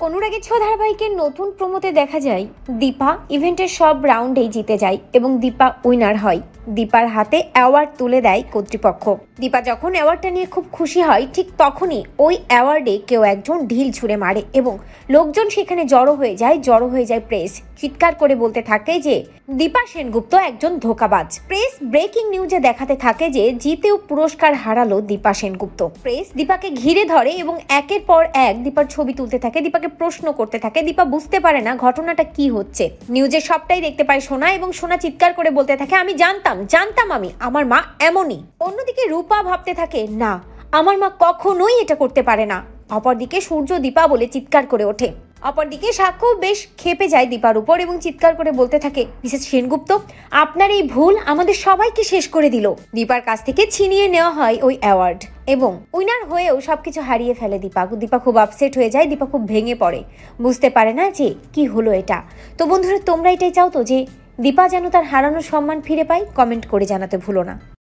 অনুরাগের ছোঁয়া ধারাবাহিকের নতুন প্রোমোতে দেখা যায় দীপা ইভেন্টের সব রাউন্ডেই জিতে যায় এবং দীপা উইনার হয়। দীপার হাতে অ্যাওয়ার্ড তুলে দেয় কর্তৃপক্ষ। দীপা যখন অ্যাওয়ার্ডটা নিয়ে খুব খুশি হয়, ঠিক তখনই ওই অ্যাওয়ার্ডে কেউ একজন ঢিল ছুঁড়ে মারে এবং লোকজন সেখানে জড়ো হয়ে যায় প্রেস চিৎকার করে বলতে থাকে যে দীপা সেনগুপ্ত একজন ধোঁকাবাজ। প্রেস ব্রেকিং নিউজে দেখাতে থাকে যে জিতেও পুরস্কার হারালো দীপা সেনগুপ্ত। প্রেস দীপাকে ঘিরে ধরে এবং একের পর এক দীপার ছবি তুলতে থাকে, দীপাকে প্রশ্ন করতে থাকে। দীপা বুঝতে পারে না ঘটনাটা কি হচ্ছে। নিউজে সবটাই দেখতে পায় সোনা এবং সোনা চিৎকার করে বলতে থাকে আমি জানতাম আমার মা এমনই। অন্যদিকে রূপা ভাবতে থাকে না, আমার মা কখনোই এটা করতে পারে না। অপরদিকে সূর্য দীপা বলে চিৎকার করে ওঠে। অপরদিকে সাক্ষ্য বেশ ক্ষেপে যায় দীপার উপর এবং চিৎকার করে বলতে থাকে মিসেস সেনগুপ্ত, আপনার এই ভুল আমাদের সবাইকে শেষ করে দিল। দীপার কাছ থেকে ছিনিয়ে নেওয়া হয় ওই অ্যাওয়ার্ড এবং উইনার হয়েও সবকিছু হারিয়ে ফেলে দীপা। দীপা খুব আপসেট হয়ে যায়, দীপা খুব ভেঙে পড়ে, বুঝতে পারে না যে কি হলো এটা। তো বন্ধুরা, তোমরা এটাই চাও তো যে দীপা যেন তার হারানো সম্মান ফিরে পায়? কমেন্ট করে জানাতে ভুলো না।